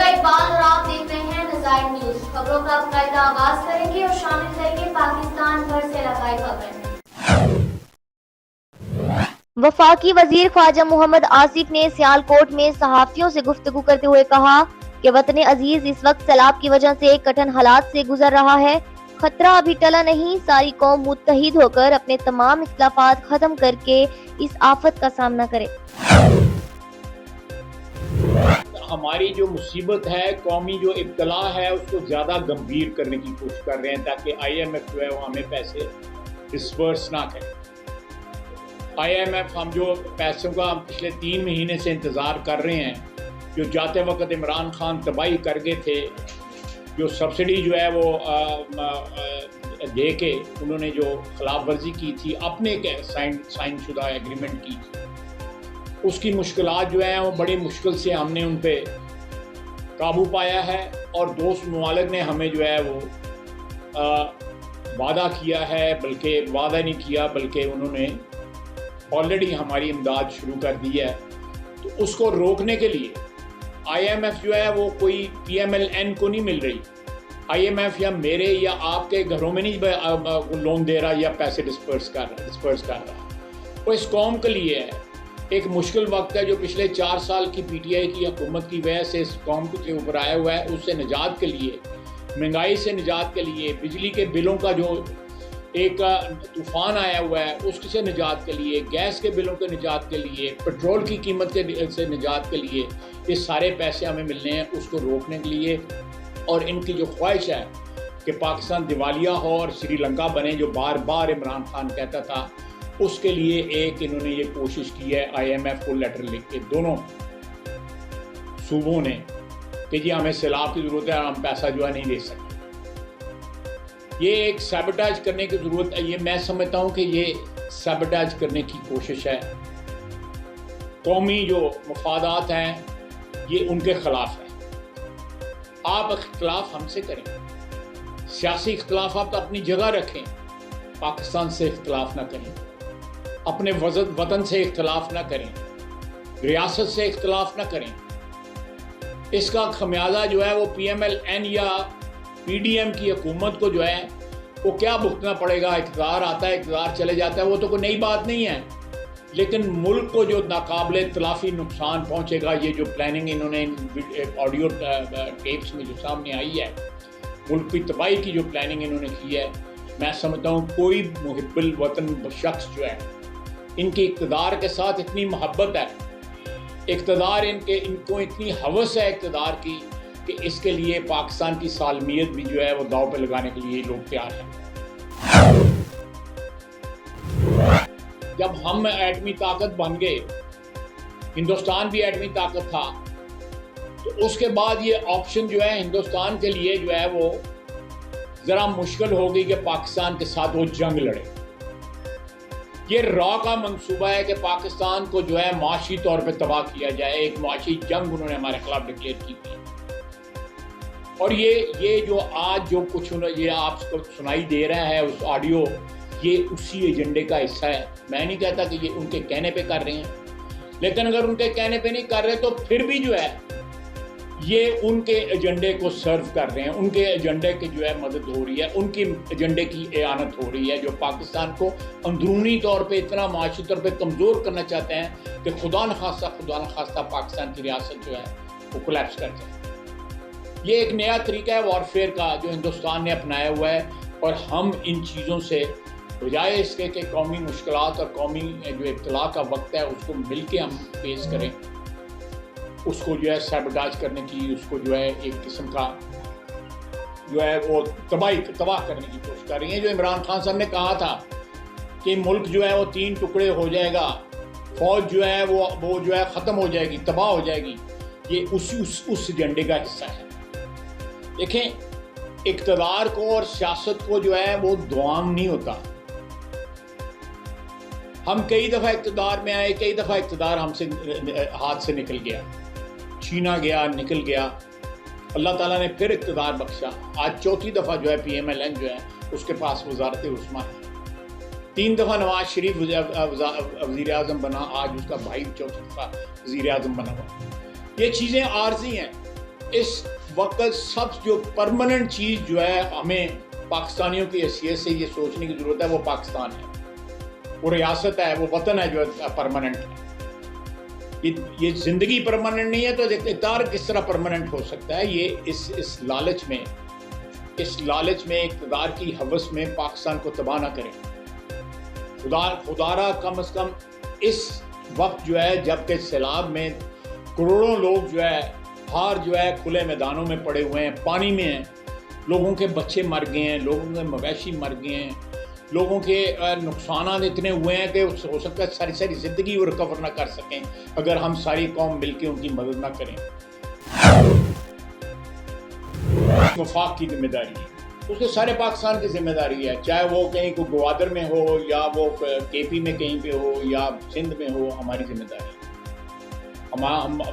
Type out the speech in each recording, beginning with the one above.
اقبال اور آپ دیکھ رہے ہیں نظائر نیوز۔ خبروں کا باقاعدہ آغاز کریں گے اور شامل کریں گے پاکستان بھر سے علاقائی خبریں۔ وفاقی وزیر خارجہ محمد آصف نے سیالکوٹ میں صحافیوں سے گفتگو کرتے ہوئے کہا کہ وطن عزیز اس وقت سیلاب کی وجہ سے کٹھن حالات سے گزر رہا ہے۔ خطرہ ابھی ٹلا نہیں، ساری قوم متحد ہو کر اپنے تمام اختلافات ختم کر کے اس آفت کا سامنا کرے۔ ہماری جو مصیبت ہے، قومی جو ابتلا ہے، اس کو زیادہ گمبھیر کرنے کی کوشش کر رہے ہیں تاکہ آئی ایم ایف جو ہے وہ ہمیں پیسے ڈسپرس نہ کرے۔ آئی ایم ایف ہم جو پیسوں کا پچھلے 3 مہینے سے انتظار کر رہے ہیں، جو جاتے وقت عمران خان تباہی کر گئے تھے، جو سبسڈی جو ہے وہ دے کے انہوں نے جو خلاف ورزی کی تھی، اپنے سائن شدہ ایگریمنٹ کی تھی، اس کی مشکلات جو ہیں وہ بڑی مشکل سے ہم نے ان پہ قابو پایا ہے، اور دوست ممالک نے ہمیں جو ہے وہ وعدہ کیا ہے، بلکہ وعدہ نہیں کیا بلکہ انہوں نے آلریڈی ہماری امداد شروع کر دی ہے۔ تو اس کو روکنے کے لیے آئی ایم ایف جو ہے وہ کوئی پی ایم ایل این کو نہیں مل رہی۔ آئی ایم ایف یا میرے یا آپ کے گھروں میں نہیں لون دے رہا یا پیسے ڈسپرس کر رہا، وہ اس قوم کے لیے ہے۔ ایک مشکل وقت ہے جو پچھلے 4 سال کی پی ٹی آئی کی حکومت کی وجہ سے اس قوم کے اوپر آیا ہوا ہے، اس سے نجات کے لیے، مہنگائی سے نجات کے لیے، بجلی کے بلوں کا جو ایک طوفان آیا ہوا ہے اس سے نجات کے لیے، گیس کے بلوں کے نجات کے لیے، پیٹرول کی قیمت سے نجات کے لیے یہ سارے پیسے ہمیں ملنے ہیں، اس کو روکنے کے لیے۔ اور ان کی جو خواہش ہے کہ پاکستان دیوالیہ ہو اور سری لنکا بنے، جو بار بار عمران خان کہتا تھا، اس کے لیے ایک انہوں نے یہ کوشش کی ہے آئی ایم ایف کو لیٹر لکھ کے دونوں صوبوں نے کہ جی ہمیں سیلاب کی ضرورت ہے، ہم پیسہ جو ہے نہیں دے سکتے۔ یہ ایک سیبوٹاج کرنے کی ضرورت ہے، یہ میں سمجھتا ہوں کہ یہ سیبوٹاج کرنے کی کوشش ہے۔ قومی جو مفادات ہیں یہ ان کے خلاف ہے۔ آپ اختلاف ہم سے کریں، سیاسی اختلاف آپ اپنی جگہ رکھیں، پاکستان سے اختلاف نہ کریں، اپنے وطن سے اختلاف نہ کریں، ریاست سے اختلاف نہ کریں۔ اس کا خمیازہ جو ہے وہ پی ایم ایل این یا پی ڈی ایم کی حکومت کو جو ہے وہ کیا بھگتنا پڑے گا؟ اقتدار آتا ہے، اقتدار چلے جاتا ہے، وہ تو کوئی نئی بات نہیں ہے، لیکن ملک کو جو ناقابل تلافی نقصان پہنچے گا، یہ جو پلاننگ انہوں نے آڈیو ٹیپس میں جو سامنے آئی ہے، ملک کی تباہی کی جو پلاننگ انہوں نے کی ہے، میں سمجھتا ہوں کوئی محب الوطن شخص جو ہے، ان کی اقتدار کے ساتھ اتنی محبت ہے، اقتدار ان کو اتنی ہوس ہے اقتدار کی کہ اس کے لیے پاکستان کی سالمیت بھی جو ہے وہ داؤ پہ لگانے کے لیے لوگ تیار ہیں۔ جب ہم ایٹمی طاقت بن گئے، ہندوستان بھی ایٹمی طاقت تھا، تو اس کے بعد یہ آپشن جو ہے ہندوستان کے لیے جو ہے وہ ذرا مشکل ہو گئی کہ پاکستان کے ساتھ وہ جنگ لڑے۔ یہ را کا منصوبہ ہے کہ پاکستان کو جو ہے معاشی طور پہ تباہ کیا جائے، ایک معاشی جنگ انہوں نے ہمارے خلاف ڈکلیئر کی تھی۔ اور یہ جو آج جو کچھ یہ آپ کو سنائی دے رہا ہے اس آڈیو، یہ اسی ایجنڈے کا حصہ ہے۔ میں نہیں کہتا کہ یہ ان کے کہنے پہ کر رہے ہیں، لیکن اگر ان کے کہنے پہ نہیں کر رہے تو پھر بھی جو ہے یہ ان کے ایجنڈے کو سرو کر رہے ہیں، ان کے ایجنڈے کی جو ہے مدد ہو رہی ہے، ان کی ایجنڈے کی اعانت ہو رہی ہے، جو پاکستان کو اندرونی طور پہ اتنا معاشی طور پہ کمزور کرنا چاہتے ہیں کہ خدا نخواستہ پاکستان کی ریاست جو ہے وہ کولیپس کر جائے۔ یہ ایک نیا طریقہ ہے وارفیئر کا جو ہندوستان نے اپنایا ہوا ہے، اور ہم ان چیزوں سے بجائے اس کے کہ قومی مشکلات اور قومی جو ابتلا کا وقت ہے اس کو مل کے ہم فیس کریں، اس کو جو ہے سیبوٹاج کرنے کی، اس کو جو ہے ایک قسم کا جو ہے وہ تباہ کرنے کی کوشش کر رہی ہیں۔ جو عمران خان صاحب نے کہا تھا کہ ملک جو ہے وہ 3 ٹکڑے ہو جائے گا، فوج جو ہے وہ جو ہے ختم ہو جائے گی، تباہ ہو جائے گی، یہ اس ایجنڈے کا حصہ ہے۔ دیکھیں، اقتدار کو اور سیاست کو جو ہے وہ دوام نہیں ہوتا۔ ہم کئی دفعہ اقتدار میں آئے، کئی دفعہ اقتدار ہم سے ہاتھ سے نکل گیا، چھینا گیا، نکل گیا، اللہ تعالیٰ نے پھر اقتدار بخشا۔ آج 4تھی دفعہ جو ہے پی ایم ایل این جو ہے اس کے پاس وزارت عثمہ ہے، 3 دفعہ نواز شریف وزیر اعظم بنا، آج اس کا بھائی 4تھی دفعہ وزیر اعظم بنا ہوا۔ یہ چیزیں عارضی ہیں، اس وقت سب جو پرماننٹ چیز جو ہے ہمیں پاکستانیوں کی حیثیت سے یہ سوچنے کی ضرورت ہے وہ پاکستان ہے، وہ ریاست ہے، وہ وطن ہے جو پرماننٹ ہے۔ یہ زندگی پرماننٹ نہیں ہے تو اقتدار کس طرح پرماننٹ ہو سکتا ہے؟ یہ اس لالچ میں اقتدار کی ہوس میں پاکستان کو تباہ نہ کریں۔ خدا را کم از کم اس وقت جو ہے جبکہ سیلاب میں کروڑوں لوگ جو ہے باہر جو ہے کھلے میدانوں میں پڑے ہوئے ہیں، پانی میں ہیں، لوگوں کے بچے مر گئے ہیں، لوگوں کے مویشی مر گئے ہیں، لوگوں کے نقصانات اتنے ہوئے ہیں کہ ہو سکتا ہے ساری زندگی وہ ریکور نہ کر سکیں اگر ہم ساری قوم مل کے ان کی مدد نہ کریں۔ وفاق کی ذمہ داری ہے، اس کے سارے پاکستان کی ذمہ داری ہے، چاہے وہ کہیں کو گوادر میں ہو یا وہ کے پی میں کہیں پہ ہو یا سندھ میں ہو، ہماری ذمہ داری ہے۔ ہم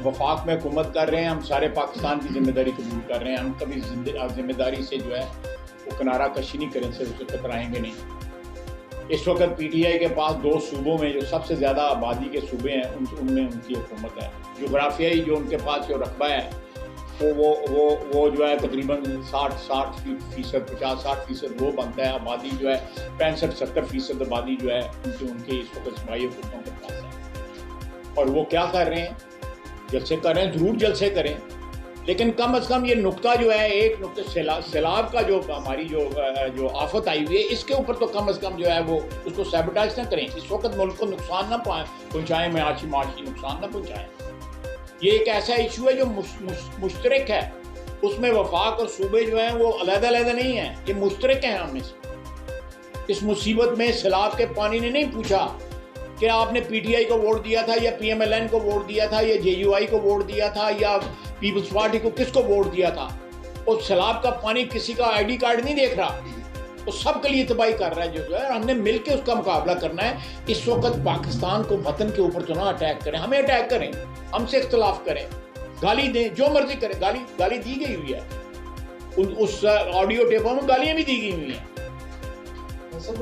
وفاق میں حکومت کر رہے ہیں، ہم سارے پاکستان کی ذمہ داری قبول کر رہے ہیں، ہم کبھی ذمہ داری سے جو ہے وہ کنارہ کشی نہیں کریں، سے اسے کترائیں گے نہیں۔ اس وقت پی ٹی آئی کے پاس 2 صوبوں میں جو سب سے زیادہ آبادی کے صوبے ہیں ان میں ان کی حکومت ہے، جغرافیائی جو ان کے پاس جو رقبہ ہے وہ جو ہے تقریباً 60% 50-60% وہ بنتا ہے، آبادی جو ہے 65-70% آبادی جو ہے ان کے اس وقت صوبائی حکومتوں کے پاس ہے۔ اور وہ کیا کر رہے ہیں؟ جلسے کر رہے ہیں، ضرور جلسے کریں، لیکن کم از کم یہ نقطہ جو ہے، ایک نقطہ سیلاب کا جو ہماری جو آفت آئی ہوئی ہے، اس کے اوپر تو کم از کم جو ہے وہ اس کو سیبوٹیج نہ کریں، اس وقت ملک کو نقصان نہ پہنچائیں، معاشی نقصان نہ پہنچائیں۔ یہ ایک ایسا ایشو ہے جو مشترک ہے، اس میں وفاق اور صوبے جو ہیں وہ علیحدہ نہیں ہیں، یہ مشترک ہیں۔ ہم اس مصیبت میں سیلاب کے پانی نے نہیں پوچھا کہ آپ نے پی ٹی آئی کو ووٹ دیا تھا یا پی ایم ایل این کو ووٹ دیا تھا یا جے یو آئی کو ووٹ دیا تھا یا پیپلز پارٹی کو، کس کو ووٹ دیا تھا۔ اور سیلاب کا پانی کسی کا آئی ڈی کارڈ نہیں دیکھ رہا، وہ سب کے لیے تباہی کر رہا ہے جو ہے، ہم نے مل کے اس کا مقابلہ کرنا ہے۔ اس وقت پاکستان کو وطن کے اوپر تو نہ اٹیک کریں، ہمیں اٹیک کریں، ہم سے اختلاف کریں، گالی دیں، جو مرضی کریں، گالی دی گئی ہوئی ہے، اس آڈیو ٹیپوں میں گالیاں بھی دی گئی ہوئی ہیں۔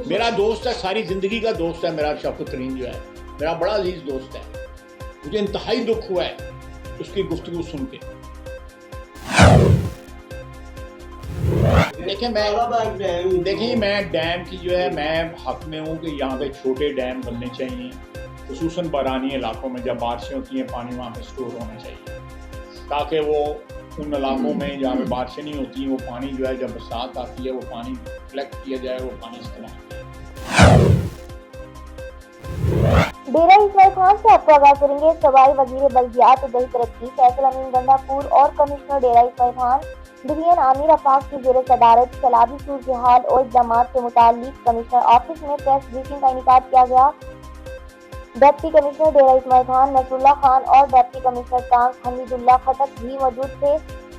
میرا دوست ہے، ساری زندگی کا دوست ہے میرا شوکت ترین جو ہے، میرا بڑا عزیز دوست ہے، مجھے انتہائی دکھ ہوا ہے اس کی گفتگو سن کے۔ دیکھیں میں ڈیم کی جو ہے میں حق میں ہوں کہ یہاں پہ چھوٹے ڈیم بننے چاہیے، خصوصاً بارانی علاقوں میں جب بارشیں ہوتی ہیں پانی وہاں پہ اسٹور ہونا چاہیے، تاکہ وہ ان علاقوں میں جہاں پہ بارشیں نہیں ہوتی وہ پانی جو ہے جب برسات آتی ہے وہ پانی کلیکٹ کیا جائے، وہ پانی استعمال کیا جائے۔ ڈیرہ اسماعیل خان سے آپ کو آگاہ کریں گے صوبائی وزیر بلدیات و دیہی ترقی فیصل امین گنڈا پور اور کمشنر ڈیرہ اسماعیل خان ڈویژن عامر آفاق کی زیر صدارت سیلابی صورتحال اور اقدامات سے متعلق کمشنر آفس میں پریس بریفنگ کا انعقاد کیا گیا۔ ڈپٹی کمشنر ڈیرہ اسماعیل خان نصر اللہ خان اور ڈپٹی کمشنر ٹانک حمید اللہ خطک بھی موجود تھے۔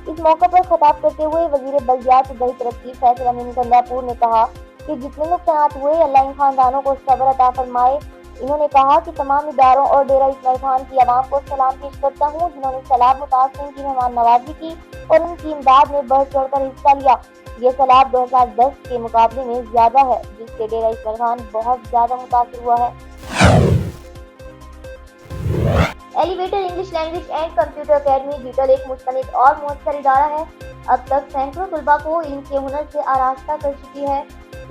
اس موقع پر خطاب کرتے ہوئے وزیر بلدیات و دیہی ترقی فیصل امین گنڈا پور نے کہا کہ جتنے نقصانات ہوئے اللہ ان خاندانوں کو صبر عطا فرمائے۔ انہوں نے کہا کہ تمام اداروں اور ڈیرہ اسماعیل خان کی عوام کو سلام پیش کرتا ہوں جنہوں نے سیلاب متاثرین کی مہمان نوازی کی اور ان کی امداد میں بڑھ چڑھ کر حصہ لیا۔ یہ سیلاب 2010 کے مقابلے میں زیادہ ہے جس سے ڈیرہ اسماعیل خان بہت زیادہ متاثر ہوا ہے۔ Elevator English language and computer academy detail ایک مستند اور مؤثر ادارہ ہے۔ اب تک سینکڑوں طلباء کو علم کے ہنر سے آراستہ کر چکی ہے۔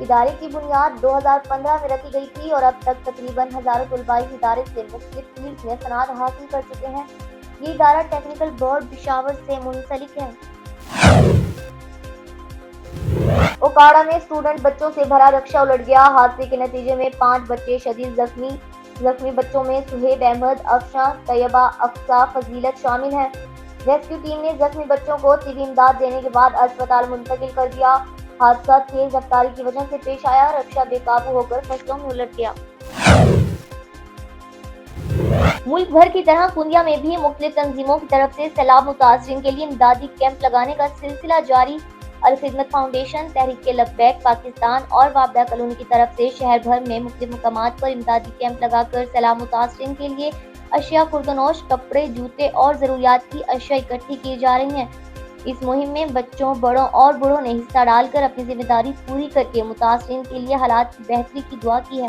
ادارے کی بنیاد 2015 میں رکھی گئی تھی اور اب تک تقریباً ہزاروں طلباء اس ادارے سے مختلف فیلڈز میں صنعت حاصل کر چکے ہیں۔ یہ ادارہ ٹیکنیکل بورڈ پشاور سے منسلک ہے۔ اوکاڑا میں اسٹوڈنٹ بچوں سے بھرا رکشہ الٹ گیا، حادثے کے نتیجے میں 5 بچے شدید زخمی بچوں میں سہیب احمد، افشاں، طیبہ، اقصیٰ، فضیلت شامل ہیں۔ ریسکیو ٹیم نے زخمی بچوں کو طبی امداد دینے کے بعد اسپتال منتقل کر دیا۔ حادثہ تیز رفتاری کی وجہ سے پیش آیا، رکشہ بے قابو ہو کر فصلوں میں الٹ گیا۔ ملک بھر کی طرح پونیا میں بھی مختلف تنظیموں کی طرف سے سیلاب متاثرین کے لیے امدادی کیمپ لگانے کا سلسلہ جاری۔ الخدمت فاؤنڈیشن، تحریک لبیک پاکستان اور وابڈا کالونی کی طرف سے شہر بھر میں مختلف مقامات پر امدادی کیمپ لگا کر سیلاب متاثرین کے لیے اشیاء خوردنوش، کپڑے، جوتے اور ضروریات کی اشیاء اکٹھی کی جا رہی ہیں۔ اس مہم میں بچوں، بڑوں اور بوڑھوں نے حصہ ڈال کر اپنی ذمہ داری پوری کر کے متاثرین کے لیے حالات کی بہتری کی دعا کی ہے۔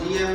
GM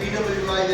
PWI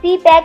CPEC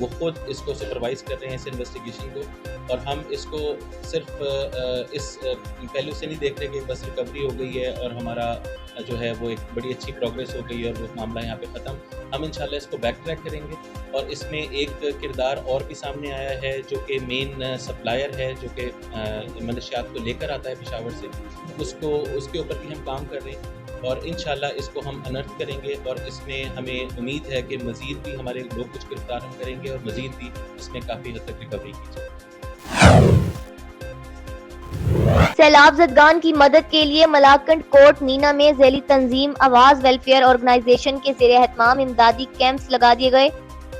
وہ خود اس کو سپروائز کر رہے ہیں اس انویسٹیگیشن کو، اور ہم اس کو صرف اس پہلو سے نہیں دیکھ رہے کہ بس ریکوری ہو گئی ہے اور ہمارا جو ہے وہ ایک بڑی اچھی پروگریس ہو گئی ہے اور وہ معاملہ یہاں پہ ختم. ہم انشاءاللہ اس کو بیک ٹریک کریں گے، اور اس میں ایک کردار اور بھی سامنے آیا ہے جو کہ مین سپلائر ہے، جو کہ منشیات کو لے کر آتا ہے پشاور سے، اس کے اوپر بھی ہم کام کر رہے ہیں، اور انشاءاللہ اس کو ہم انرتھ کریں گے، اور اس میں ہمیں امید ہے کہ مزید بھی ہمارے لوگ کچھ گرفتار ہم کریں گے اور مزید بھی اس میں کافی حد تک ریکوری کی جائے. سیلاب زدگان کی مدد کے لیے ملاکنڈ کوٹ نینا میں ذیلی تنظیم آواز ویلفیئر آرگنائزیشن کے زیر اہتمام امدادی کیمپس لگا دیے گئے.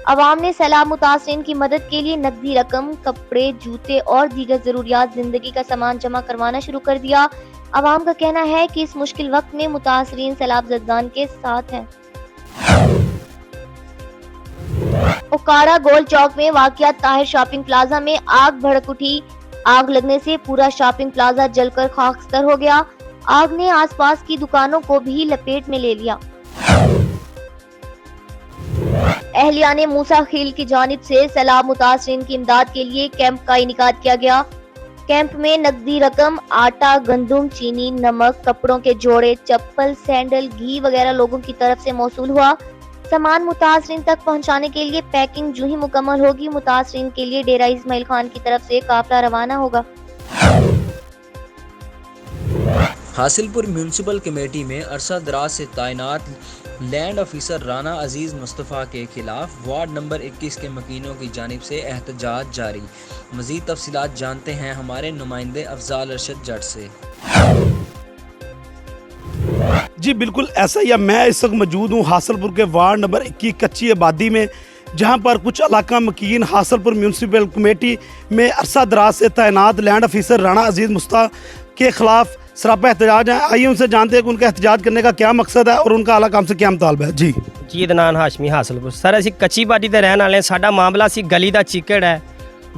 عوام نے سیلاب متاثرین کی مدد کے لیے نقدی رقم، کپڑے، جوتے اور دیگر ضروریات زندگی کا سامان جمع کروانا شروع کر دیا. عوام کا کہنا ہے کہ اس مشکل وقت میں متاثرین سیلاب زدگان کے ساتھ ہیں. اوکاڑا گول چوک میں واقع طاہر شاپنگ پلازا میں آگ بھڑک اٹھی. آگ لگنے سے پورا شاپنگ پلازا جل کر خاکستر ہو گیا. آگ نے آس پاس کی دکانوں کو بھی لپیٹ میں لے لیا. اہلیان موسیٰ خیل کی جانب سے سیلاب متاثرین کی امداد کے لیے کیمپ کا انعقاد کیا گیا. کیمپ میں نقدی رقم، آٹا، گندم، چینی، نمک، کپڑوں کے جوڑے، چپل، سینڈل، گھی وغیرہ لوگوں کی طرف سے موصول ہوا. سامان متاثرین تک پہنچانے کے لیے پیکنگ جو ہی مکمل ہوگی، متاثرین کے لیے ڈیرہ اسماعیل خان کی طرف سے قافلہ روانہ ہوگا. حاصل پور میونسپل کمیٹی میں عرصہ دراز سے تعینات لینڈ آفیسر رانا عزیز مصطفیٰ کے خلاف وارڈ نمبر 21 کے مکینوں کی جانب سے احتجاج جاری. مزید تفصیلات جانتے ہیں ہمارے نمائندے افضال ارشد جٹ سے. جی بالکل ایسا ہی ہے. میں اس وقت موجود ہوں حاصل پور کے وارڈ نمبر 21 کچی آبادی میں، جہاں پر کچھ علاقہ مکین حاصل پور میونسپل کمیٹی میں عرصہ دراز سے تعینات لینڈ آفیسر رانا عزیز مصطفیٰ کے خلاف سراپا احتجاج ہیں. آئیے ان سے جانتے ہیں کہ ان کا احتجاج کرنے کا کیا مقصد ہے اور ان کا اعلیٰ کام سے کیا مطالبہ ہے. جی عدنان ہاشمی حاصل پور. سر اسی کچی باٹی تے رہن والے. ساڈا معاملہ سی گلی دا چیکڑ ہے.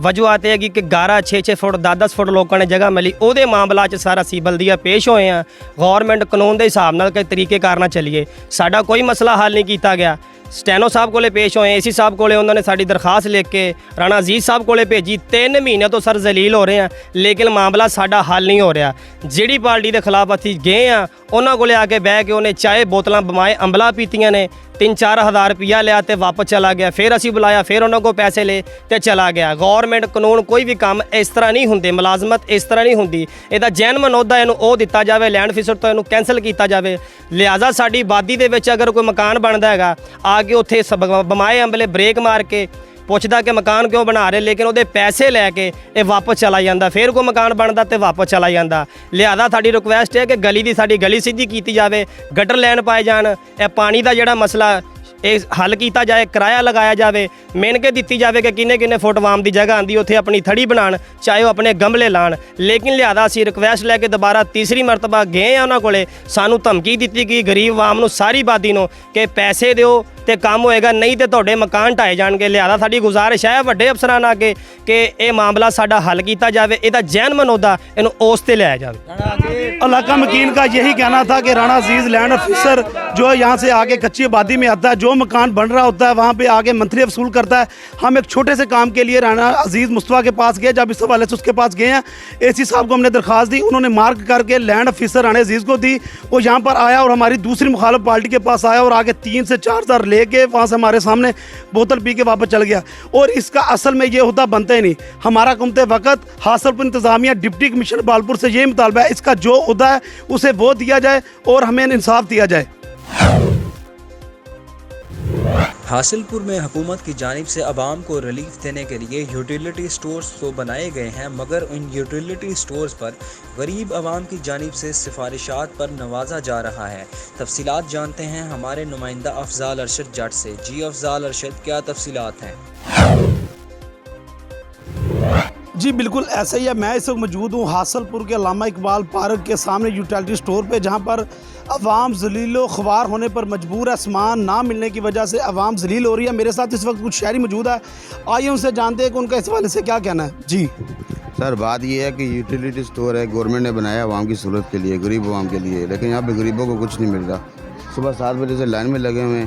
وجوہات ہے کہ 11 6 فٹ 10 فٹ لوگوں نے جگہ ملی. وہ معاملہ سارا سی بلدیہ پیش ہوئے ہیں. گورنمنٹ قانون کے حساب نال کے طریقے کار نہ چلیے. ساڈا کوئی مسئلہ حل نہیں کیتا گیا. سٹینو صاحب کو پیش ہوئے، اے سی صاحب کو انہوں نے ساری درخواست لکھ کے رانا عزیز صاحب کو بھیجی. 3 مہینے تو سر ذلیل ہو رہے ہیں، لیکن معاملہ ساڈا حل نہیں ہو رہا. جیڑی پارٹی کے خلاف اسی گئے ہیں انہوں کو آ کے بہ کے انہیں چائے بوتلاں بمائے امبلا پیتیاں نے. 3-4 ہزار روپیہ لیا تے واپس چلا گیا. پھر اسی بلایا، پھر انہوں کو پیسے لے تے چلا گیا. گورنمنٹ قانون کوئی بھی کام اس طرح نہیں ہوندے، ملازمت اس طرح نہیں ہوندی. یہ جینمن عہدہ او دتا جاوے، لینڈ آفیسر تو یہ کینسل کیتا جاوے. لہٰذا ساری آبادی دے وچ اگر کوئی مکان بنتا ہے آ کے اتنے بمائے امبلے بریک مار کے پوچھتا کہ مکان کیوں بنا رہے، لیکن وہ پیسے لے کے یہ واپس چلا جاتا. پھر کوئی مکان بنتا تو واپس چلا جاتا. لہٰذا ساری ریکویسٹ ہے کہ گلی دی ساری گلی سیدھی کیتی جاوے، گٹر لین پائے جان، یہ پانی دا جڑا مسئلہ یہ حل کیتا جائے، کرایہ لگایا جائے، مین کے دیتی جائے کہ کنے فٹ وام دی جگہ آندی اتنے اپنی تھڑی بنان، چاہے وہ اپنے گملے لان. لیکن لہٰذا اسی ریکویسٹ لے کے دوبارہ تیسری مرتبہ گئے ہیں انہوں کو. سانو دھمکی دیتی گئی غریب عوام نو، ساری آبادی نو کہ پیسے دیو تے کام ہوئے گا، نہیں تے تہاڈے مکان ٹائے جان گے. لہٰذا ساری گزارش ہے وڈے افسران آگے کہ یہ معاملہ ساڈا حل کیتا جاوے. یہ جینمن عہدہ اینو اس تے لیا جاوے. علاقہ مکین کا یہی کہنا تھا کہ رانا عزیز لینڈ آفیسر جو یہاں سے آگے کچی آبادی میں آتا ہے، جو مکان بن رہا ہوتا ہے وہاں پہ آگے منتھلی وصول کرتا ہے. ہم ایک چھوٹے سے کام کے لیے رانا عزیز مصطفیٰ کے پاس گئے. جب اس حوالے سے اس کے پاس گئے ہیں، اے سی صاحب کو ہم نے درخواست دی، انہوں نے مارک کر کے لینڈ آفیسر رانا عزیز کو دی. وہ یہاں پر آیا اور ہماری دوسری مخالف پارٹی کے پاس آیا اور آگے 3 سے 4 ہزار لے کے وہاں سے ہمارے سامنے بوتل پی کے واپس چل گیا. اور اس کا اصل میں یہ ہوتا بنتا ہی نہیں. ہمارا قمتے وقت حاصل پور انتظامیہ ڈپٹی کمشنر بالپور سے یہ مطالبہ ہے اس کا جو عہدہ ہے اسے وہ دیا جائے اور ہمیں انصاف دیا جائے. حاصل پور میں حکومت کی جانب سے عوام کو ریلیف دینے کے لیے یوٹیلیٹی سٹورز تو بنائے گئے ہیں، مگر ان یوٹیلیٹی سٹورز پر غریب عوام کی جانب سے سفارشات پر نوازا جا رہا ہے. تفصیلات جانتے ہیں ہمارے نمائندہ افضال ارشد جٹ سے. جی افضال ارشد، کیا تفصیلات ہیں؟ جی بالکل ایسا ہی ہے. میں اس وقت موجود ہوں حاصل پور کے علامہ اقبال پارک کے سامنے یوٹیلیٹی سٹور پہ، جہاں پر عوام ذلیل و خوار ہونے پر مجبور ہے. سامان نہ ملنے کی وجہ سے عوام ذلیل ہو رہی ہے. میرے ساتھ اس وقت کچھ شہری موجود ہے، آئیے ان سے جانتے ہیں کہ ان کا اس حوالے سے کیا کہنا ہے. جی سر، بات یہ ہے کہ یوٹیلیٹی سٹور ہے، گورنمنٹ نے بنایا عوام کی سہولت کے لیے، غریب عوام کے لیے، لیکن یہاں پہ غریبوں کو کچھ نہیں مل رہا. صبح 7 بجے سے لائن میں لگے ہوئے ہیں،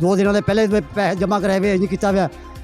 2 ਦਿਨਾਂ ਦੇ ਪਹਿਲੇ ਪੈਸੇ ਜਮ੍ਹਾਂ ਕਰਾਏ ਵੇ ਨਹੀਂ ਕੀਤਾ ਹੋਇਆ,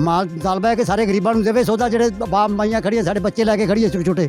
ਮਾਲ ਤਾਲਬਾ ਹੈ ਕਿ ਸਾਰੇ ਗਰੀਬਾਂ ਨੂੰ ਦੇਵੇ ਸੌਦਾ, ਜਿਹੜੇ ਬਾਪ ਮਾਈਆਂ ਖੜੀਆਂ, ਸਾਡੇ ਬੱਚੇ ਲੈ ਕੇ ਖੜੀ ਹੈ ਛੋਟੇ,